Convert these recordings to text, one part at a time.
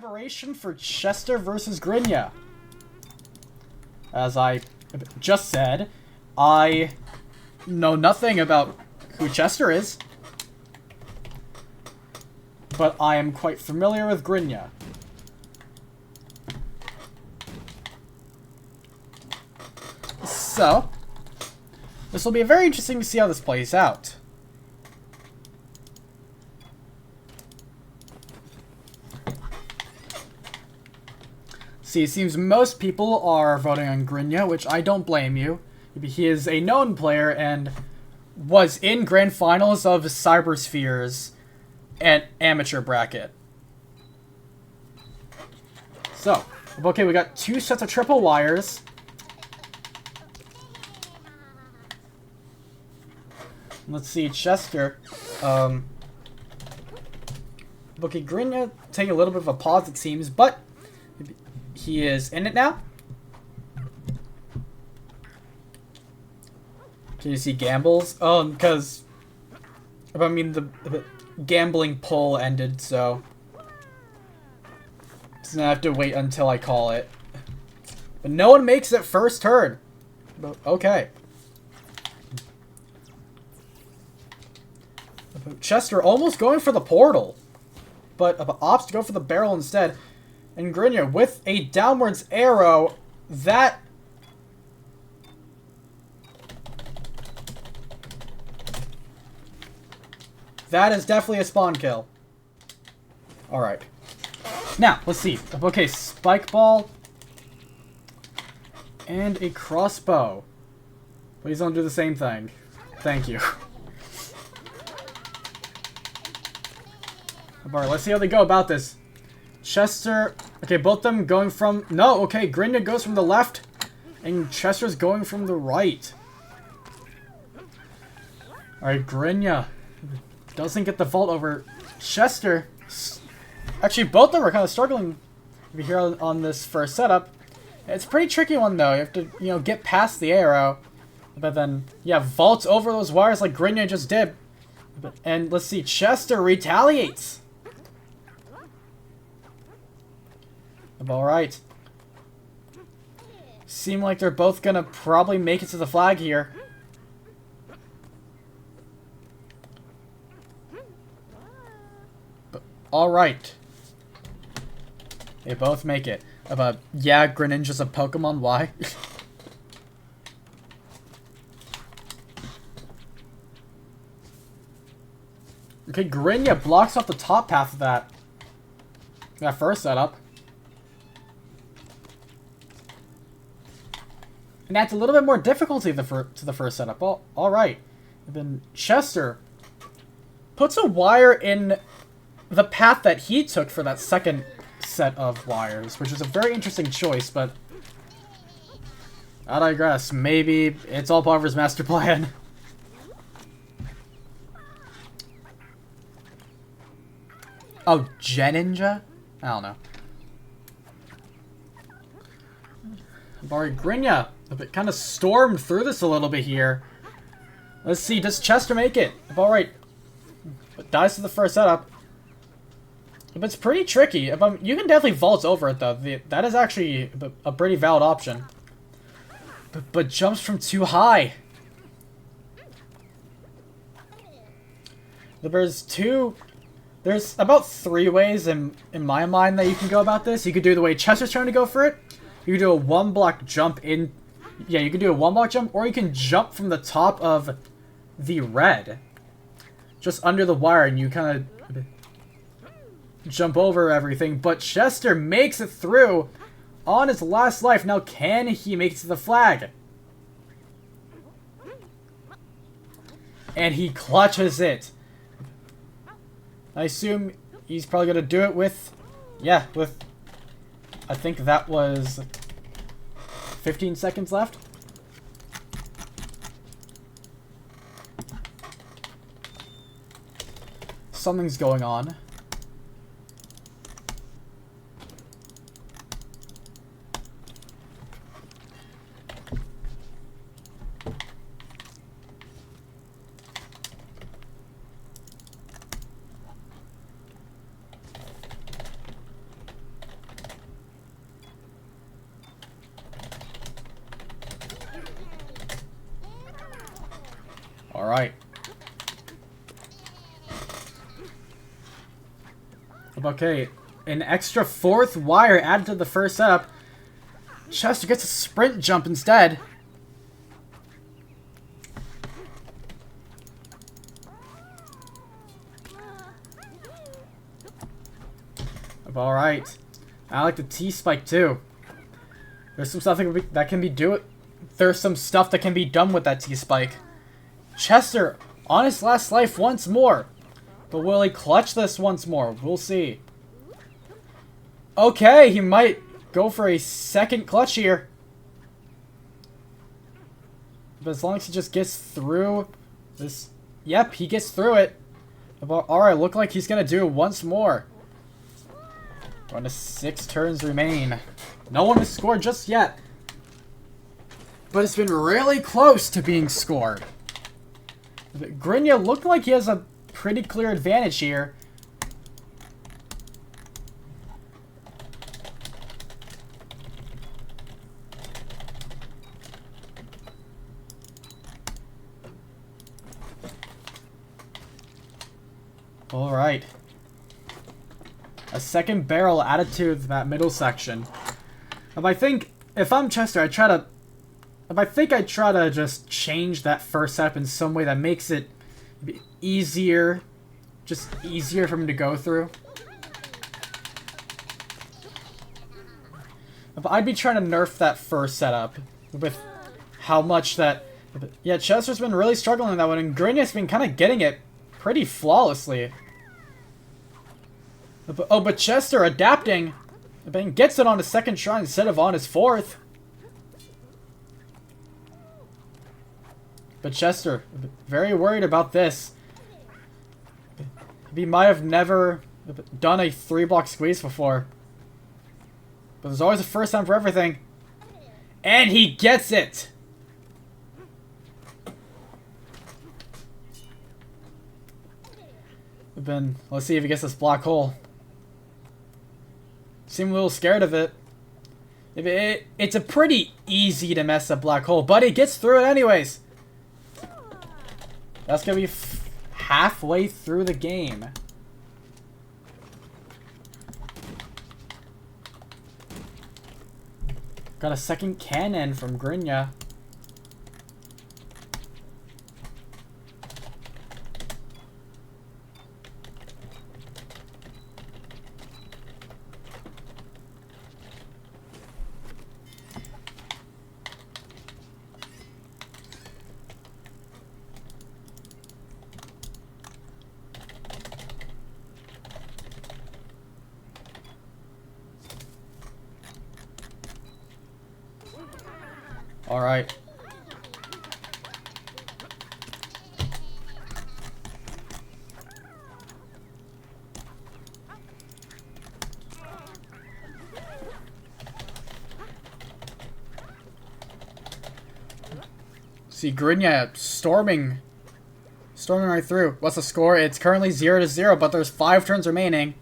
collaboration for Chester versus Grinya. As I just said, I know nothing about who Chester is, but I am quite familiar with Grinya. So, this will be very interesting to see how this plays out. See, it seems most people are voting on Grinya, which I don't blame you. He is a known player and was in grand finals of Cybersphere's and amateur bracket. So, okay, we got 2 sets of triple wires. Let's see, Chester. Okay, Grinya taking a little bit of a pause, it seems, but he is in it now. Can you see gambles? Oh, because I mean the gambling poll ended, so just gonna have to wait until I call it. But no one makes it first turn. But okay. Chester almost going for the portal, but opts to go for the barrel instead. And Grinya with a downwards arrow, that is definitely a spawn kill. Alright. Now, let's see. Okay, spike ball. And a crossbow. Please don't do the same thing. Thank you. Alright, let's see how they go about this. Chester, okay, both of them going from, no, okay, Grinya goes from the left, and Chester's going from the right. Alright, Grinya doesn't get the vault over Chester. Actually, both of them are kind of struggling here on this first setup. It's a pretty tricky one, though. You have to, you know, get past the arrow. But then, yeah, vaults over those wires like Grinya just did. And let's see, Chester retaliates. Alright. Seem like they're both gonna probably make it to the flag here. Alright. They both make it. Yeah, Greninja's a Pokemon, why? Okay, Grinya blocks off the top path of that first setup. And adds a little bit more difficulty to the first setup. Oh, alright. Then Chester puts a wire in the path that he took for that second set of wires, which is a very interesting choice, but I digress. Maybe it's all part of his master plan. Oh, Geninja? I don't know. Alright, Grinya kind of stormed through this a little bit here. Let's see, does Chester make it? Alright. Dies to the first setup. But it's pretty tricky. You can definitely vault over it, though. That is actually a pretty valid option. But jumps from too high. There's about 3 ways in my mind that you can go about this. You could do the way Chester's trying to go for it. You could do a 1-block jump in. Yeah, you can do a 1-block jump, or you can jump from the top of the red. Just under the wire, and you kind of jump over everything. But Chester makes it through on his last life. Now, can he make it to the flag? And he clutches it. I assume he's probably going to do it with, yeah, with, I think that was 15 seconds left. Something's going on. Alright. Okay, an extra 4th wire added to the first setup. Chester gets a sprint jump instead. Alright. I like the T-spike too. There's some stuff that can be There's some stuff that can be done with that T-spike. Chester on his last life once more. But will he clutch this once more? We'll see. Okay, he might go for a second clutch here. But as long as he just gets through this... Yep, he gets through it. Alright, look like he's going to do it once more. 1 to 6 turns remain. No one has scored just yet. But it's been really close to being scored. Grinya looked like he has a pretty clear advantage here. Alright. A second barrel added to that middle section. I think, if I'm Chester, I think I'd try to just change that first step in some way that makes it easier. Just easier for him to go through. But I'd be trying to nerf that first setup with how much that... Yeah, Chester's been really struggling with that one, and Grinya's been kind of getting it pretty flawlessly. But Chester adapting, and gets it on his second try instead of on his 4th. But Chester, very worried about this. He might have never done a 3-block squeeze before. But there's always a first time for everything. And he gets it! Let's see if he gets this black hole. Seem a little scared of it. It's a pretty easy to mess up black hole, but he gets through it anyways. That's gonna be halfway through the game. Got a second cannon from Grinya. Alright. See, Grinya storming right through. What's the score? It's currently 0-0, but there's 5 turns remaining.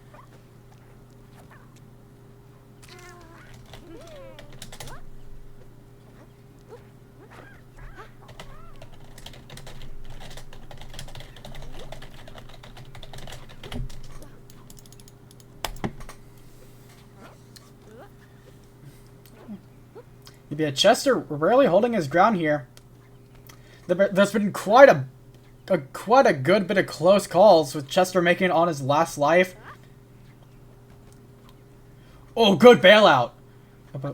Yeah, Chester rarely holding his ground here. There's been quite a good bit of close calls with Chester making it on his last life. Oh, good bailout.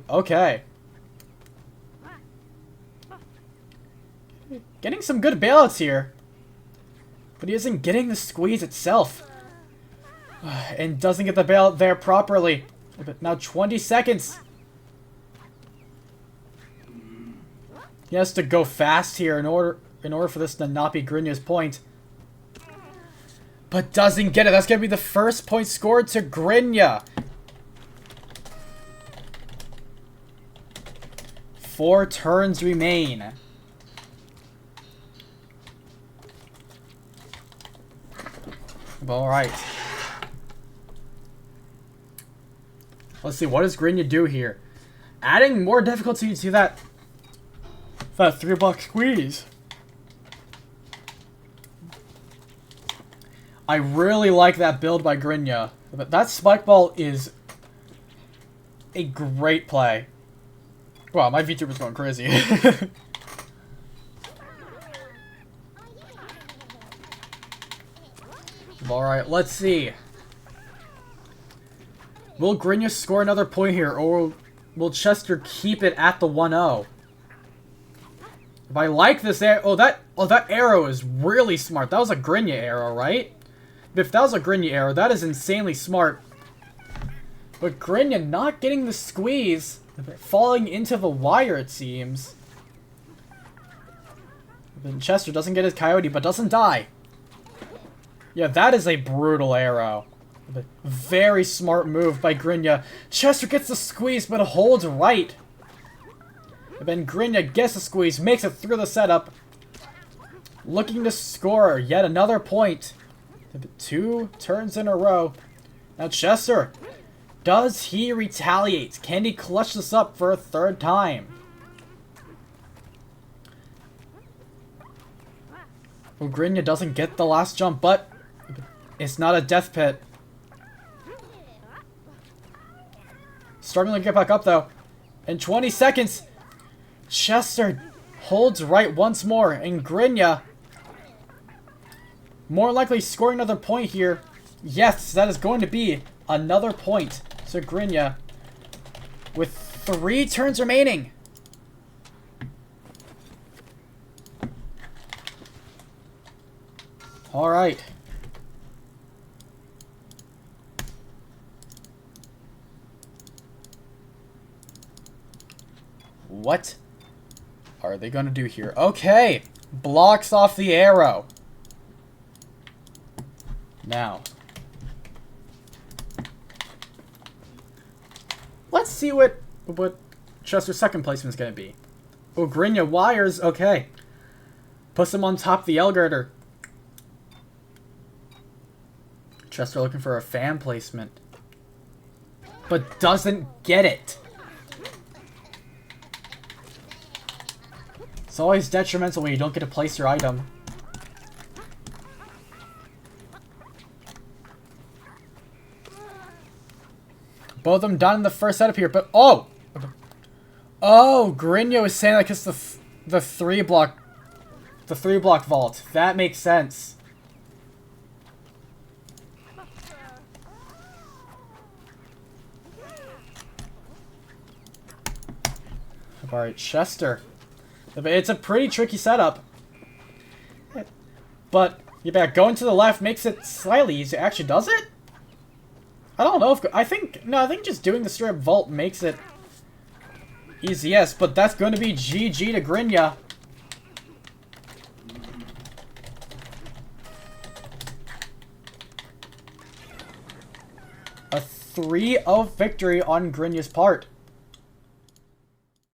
Okay. Getting some good bailouts here. But he isn't getting the squeeze itself. And doesn't get the bailout there properly. But now 20 seconds. He has to go fast here in order for this to not be Grinya's point. But doesn't get it. That's going to be the first point scored to Grinya. 4 turns remain. Alright. Let's see, what does Grinya do here? Adding more difficulty to that 3-block squeeze. I really like that build by Grinya. But that spike ball is a great play. Wow, my VTuber's going crazy. Alright, let's see. Will Grinya score another point here, or will Chester keep it at the 1-0? If I like this arrow... Oh, that arrow is really smart. That was a Grinya arrow, right? If that was a Grinya arrow, that is insanely smart. But Grinya not getting the squeeze, falling into the wire, it seems. Then Chester doesn't get his coyote, but doesn't die. Yeah, that is a brutal arrow. Very smart move by Grinya. Chester gets the squeeze, but holds right. And then Grinya gets the squeeze, makes it through the setup. Looking to score yet another point. 2 turns in a row. Now Chester, does he retaliate? Can he clutch this up for a 3rd time? Well, Grinya doesn't get the last jump, but it's not a death pit. Struggling to get back up, though. In 20 seconds, Chester holds right once more, and Grinya more likely scoring another point here. Yes, that is going to be another point to Grinya with 3 turns remaining. All right. What are they going to do here? Okay. Blocks off the arrow. Now. Let's see what Chester's second placement is going to be. Oh, Grinya wires. Okay. Puts him on top of the L girder. Chester looking for a fan placement. But doesn't get it. It's always detrimental when you don't get to place your item. Both of them done in the first setup here, but oh! Oh, Grinya is saying like it's the 3-block vault. That makes sense. Alright, Chester. It's a pretty tricky setup. But, yeah, going to the left makes it slightly easier. Actually, does it? I don't know if... I think just doing the straight vault makes it easy, yes. But that's going to be GG to Grinya. A 3-0 victory on Grinya's part.